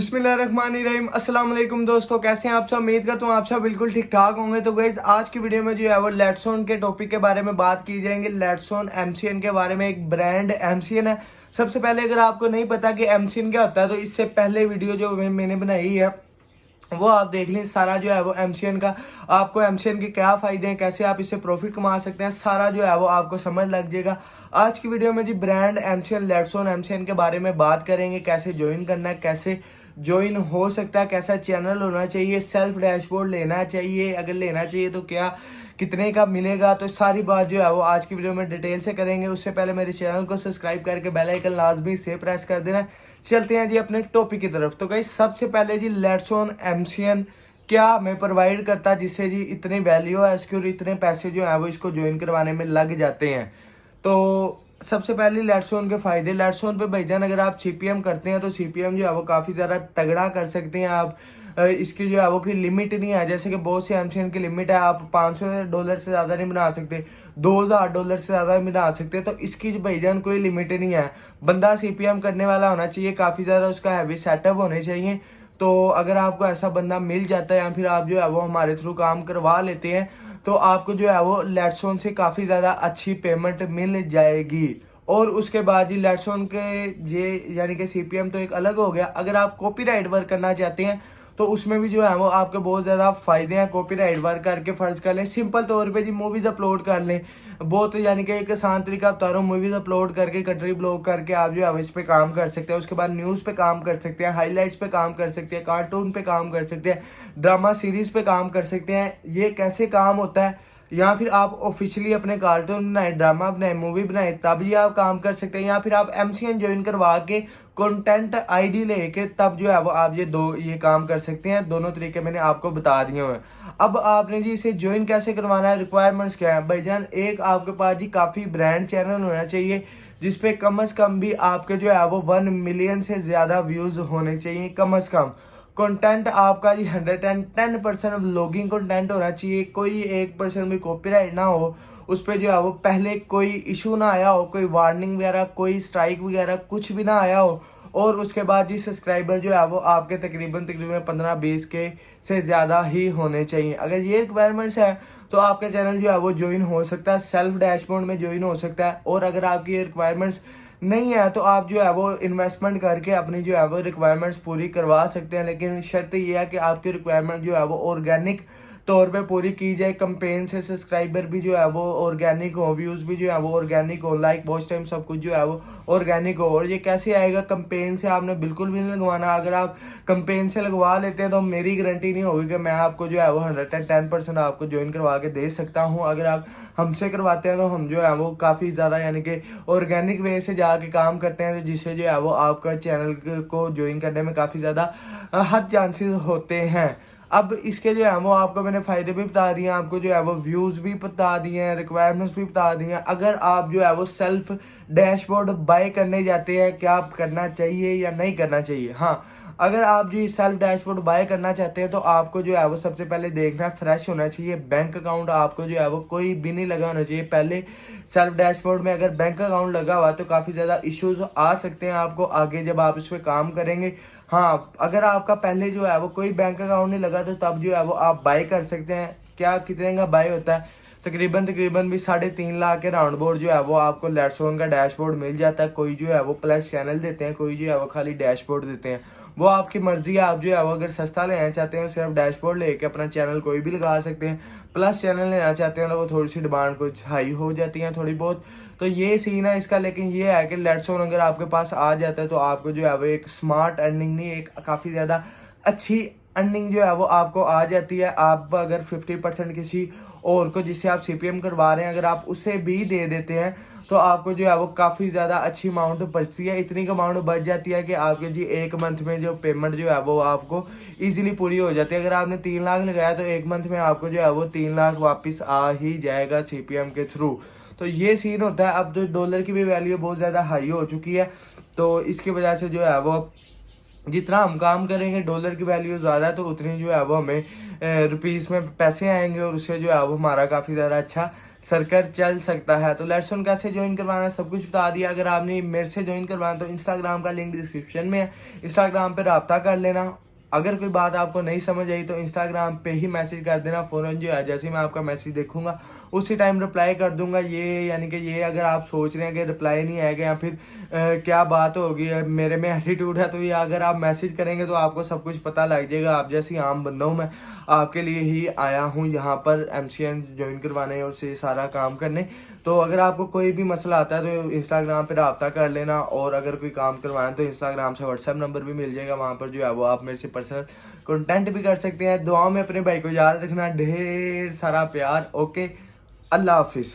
बिस्मिल्लाहिर्रहमानिर्रहीम। अस्सलाम वालेकुम दोस्तों, कैसे हैं आप सब। उम्मीद करता हूँ आप सब बिल्कुल ठीक ठाक होंगे। तो गाइस आज की वीडियो में जो है वो लेट्सोन के टॉपिक के बारे में बात की जाएंगे। लेट्सोन एमसीएन के बारे में, एक ब्रांड एमसीएन है। सबसे पहले अगर आपको नहीं पता कि एमसीएन क्या होता है तो इससे पहले वीडियो जो मैंने बनाई है वो आप देख लें। सारा जो है वो एमसीएन का, आपको एमसीएन के क्या फायदे हैं, कैसे आप इससे प्रॉफिट कमा सकते हैं, सारा जो है वो आपको समझ लग जाएगा। आज की वीडियो में जी ब्रांड एमसीएन, लेट्सोन एमसीएन के बारे में बात करेंगे। कैसे ज्वाइन करना है, कैसे ज्वाइन हो सकता है, कैसा चैनल होना चाहिए, सेल्फ डैशबोर्ड लेना चाहिए, अगर लेना चाहिए तो क्या, कितने का मिलेगा, तो सारी बात जो है वो आज की वीडियो में डिटेल से करेंगे। उससे पहले मेरे चैनल को सब्सक्राइब करके बेल आइकन लाजमी से प्रेस कर देना। चलते हैं जी अपने टॉपिक की तरफ। तो गाइस सबसे पहले जी लेट्सोन एमसीएन क्या हमें प्रोवाइड करता है जिससे जी इतनी वैल्यू है इसकी और इतने पैसे जो है वो इसको ज्वाइन करवाने में लग जाते हैं। तो सबसे पहले लेट्सोन के फायदे। लेट्सोन पे भाईजान अगर आप सीपीएम करते हैं तो सीपीएम जो है वो काफी ज्यादा तगड़ा कर सकते हैं आप। इसकी जो है वो कोई लिमिट नहीं है, जैसे कि बहुत से एमसीएन की लिमिट है, आप $500 से ज्यादा नहीं बना सकते, $2000 से ज्यादा नहीं बना सकते। तो इसकी जो भाईजान कोई लिमिट नहीं है। बंदा सीपीएम करने वाला होना चाहिए, काफी ज्यादा उसका हैवी सेटअप होने चाहिए। तो अगर आपको ऐसा बंदा मिल जाता है या फिर आप जो है वो हमारे थ्रू काम करवा लेते हैं तो आपको जो है वो लेट्सोन से काफी ज्यादा अच्छी पेमेंट मिल जाएगी। और उसके बाद ही लेट्सोन के ये यानी कि सीपीएम तो एक अलग हो गया। अगर आप कॉपीराइट वर्क करना चाहते हैं तो उसमें भी जो है वो आपके बहुत ज्यादा फायदे हैं। कॉपीराइट वर्क करके फर्ज कर लें, सिंपल तौर पे जी मूवीज अपलोड कर लें, बहुत यानी कि एक आसान तरीका बता रहा हूँ। मूवीज अपलोड करके कंट्री ब्लॉग करके आप जो है इस पे काम कर सकते हैं। उसके बाद न्यूज पे काम कर सकते हैं, हाईलाइट्स पे काम कर सकते हैं, कार्टून पे काम कर सकते हैं, ड्रामा सीरीज पे काम कर सकते हैं। ये कैसे काम होता है, या फिर आप ऑफिशियली अपने कार्टून बनाए, ड्रामा बनाए, मूवी बनाए, तब ये आप काम कर सकते हैं। या फिर आप एमसीएन ज्वाइन करवा के कंटेंट आईडी लेके तब जो है वो आप ये काम कर सकते हैं। दोनों तरीके मैंने आपको बता दिए हुए हैं। अब आपने जी इसे ज्वाइन कैसे करवाना है, रिक्वायरमेंट्स क्या है भाईजान। एक आपके पास जी काफी ब्रांड चैनल होना चाहिए जिसपे कम से कम भी आपके जो है वो 1 मिलियन से ज्यादा व्यूज होने चाहिए कम से कम। कंटेंट आपका जी 110% व्लॉगिंग कंटेंट होना चाहिए। कोई 1% भी कॉपीराइट ना हो, उस पर जो है वो पहले कोई इशू ना आया हो, कोई वार्निंग वगैरह, कोई स्ट्राइक वगैरह कुछ भी ना आया हो। और उसके बाद जी सब्सक्राइबर जो है वो आपके तकरीबन 15-20 के से ज्यादा ही होने चाहिए। अगर ये रिक्वायरमेंट्स है तो आपका चैनल जो है वो ज्वाइन हो सकता है, सेल्फ डैशबोर्ड में ज्वाइन हो सकता है। और अगर आपकी ये रिक्वायरमेंट्स नहीं है तो आप जो है वो इन्वेस्टमेंट करके अपनी जो है वो रिक्वायरमेंट्स पूरी करवा सकते हैं। लेकिन शर्त ये है कि आपकी रिक्वायरमेंट जो है वो ऑर्गेनिक तौर पे पूरी की जाए। कंपेन से सब्सक्राइबर भी जो है वो ऑर्गेनिक हो, व्यूज भी जो है वो ऑर्गेनिक हो, लाइक वॉच टाइम सब कुछ जो है वो ऑर्गेनिक हो। और ये कैसे आएगा, कंपेन से आपने बिल्कुल भी नहीं लगवाना। अगर आप कंपेन से लगवा लेते हैं तो मेरी गारंटी नहीं होगी कि मैं आपको जो है वो 110% आपको ज्वाइन करवा के दे सकता हूँ। अगर आप हमसे करवाते हैं तो हम जो है वो काफी ज्यादा यानी कि ऑर्गेनिक वे से जाके काम करते हैं, जिससे जो है वो आपका चैनल को ज्वाइन करने में काफी ज्यादा हद चांसेस होते हैं। अब इसके जो है वो आपको मैंने फायदे भी बता दिए, आपको जो है वो व्यूज भी बता दिए हैं, रिक्वायरमेंट्स भी बता दिए हैं। अगर आप जो है वो सेल्फ डैशबोर्ड बाय करने जाते हैं, क्या आप करना चाहिए या नहीं करना चाहिए। हाँ, अगर आप जो सेल्फ डैशबोर्ड बाय करना चाहते हैं तो आपको जो है वो सबसे पहले देखना फ्रेश होना चाहिए। बैंक अकाउंट आपको जो है वो कोई भी नहीं लगा होना चाहिए पहले। सेल्फ डैशबोर्ड में अगर बैंक अकाउंट लगा हुआ तो काफी ज्यादा इश्यूज आ सकते हैं आपको आगे जब आप इस पे काम करेंगे। हाँ, अगर आपका पहले जो है वो कोई बैंक अकाउंट नहीं लगा तो तब जो है वो आप बाय कर सकते हैं। क्या कितने का बाय होता है, तकरीबन भी 3.5 लाख के राउंड बोर्ड जो है वो आपको लेट्सोन का डैशबोर्ड मिल जाता है। कोई जो है वो प्लस चैनल देते हैं, कोई जो है वो खाली डैशबोर्ड देते हैं, वो आपकी मर्जी है। आप जो है वो अगर सस्ता लेना चाहते हैं सिर्फ डैशबोर्ड लेके अपना चैनल कोई भी लगा सकते हैं। प्लस चैनल लेना चाहते हैं तो वो थोड़ी सी डिमांड कुछ हाई हो जाती है थोड़ी बहुत। तो ये सीन है इसका। लेकिन ये है कि लेट्सोन अगर आपके पास आ जाता है तो आपको जो है वो एक स्मार्ट अर्निंग नहीं, एक काफी ज्यादा अच्छी अर्निंग जो है वो आपको आ जाती है। आप अगर 50% किसी और को जिससे आप सीपीएम करवा रहे हैं अगर आप उसे भी दे देते हैं तो आपको जो है वो काफी ज्यादा अच्छी अमाउंट बचती है। इतनी अमाउंट बच जाती है कि आपके जी एक मंथ में जो पेमेंट जो है वो आपको इजीली पूरी हो जाती है। अगर आपने 3 लाख लगाया तो एक मंथ में आपको जो है वो 3 लाख वापस आ ही जाएगा सीपीएम के थ्रू। तो ये सीन होता है। अब तो डॉलर की भी वैल्यू बहुत ज्यादा हाई हो चुकी है, तो इसकी वजह से जो है वो जितना हम काम करेंगे डॉलर की वैल्यू ज्यादा है तो उतनी जो है वो हमें रुपीस में पैसे आएंगे और उससे जो है वो हमारा काफी ज्यादा अच्छा सर्कल चल सकता है। तो लेट्स ऑन कैसे ज्वाइन करवाना है सब कुछ बता दिया। अगर आपने मेरे से ज्वाइन करवाना तो इंस्टाग्राम का लिंक डिस्क्रिप्शन में है, इंस्टाग्राम पे रब्ता कर लेना। अगर कोई बात आपको नहीं समझ आई तो इंस्टाग्राम पे ही मैसेज कर देना फ़ौरन, जो है जैसे ही मैं आपका मैसेज देखूंगा उसी टाइम रिप्लाई कर दूंगा। ये यानी कि ये अगर आप सोच रहे हैं कि रिप्लाई नहीं आएगा या फिर क्या बात होगी, मेरे में एटीट्यूड है, तो ये अगर आप मैसेज करेंगे तो आपको सब कुछ पता लग जाएगा। आप जैसी आम बंदा हूँ, मैं आपके लिए ही आया हूँ यहाँ पर MCN ज्वाइन करवाने और से सारा काम करने। तो अगर आपको कोई भी मसला आता है तो इंस्टाग्राम पे रब्ता कर लेना, और अगर कोई काम करवाना है तो इंस्टाग्राम से व्हाट्सएप नंबर भी मिल जाएगा, वहाँ पर जो है वो आप मेरे से पर्सनल कॉन्टेंट भी कर सकते हैं। दुआ में अपने भाई को याद रखना, ढेर सारा प्यार। ओके, अल्लाह हाफिज़।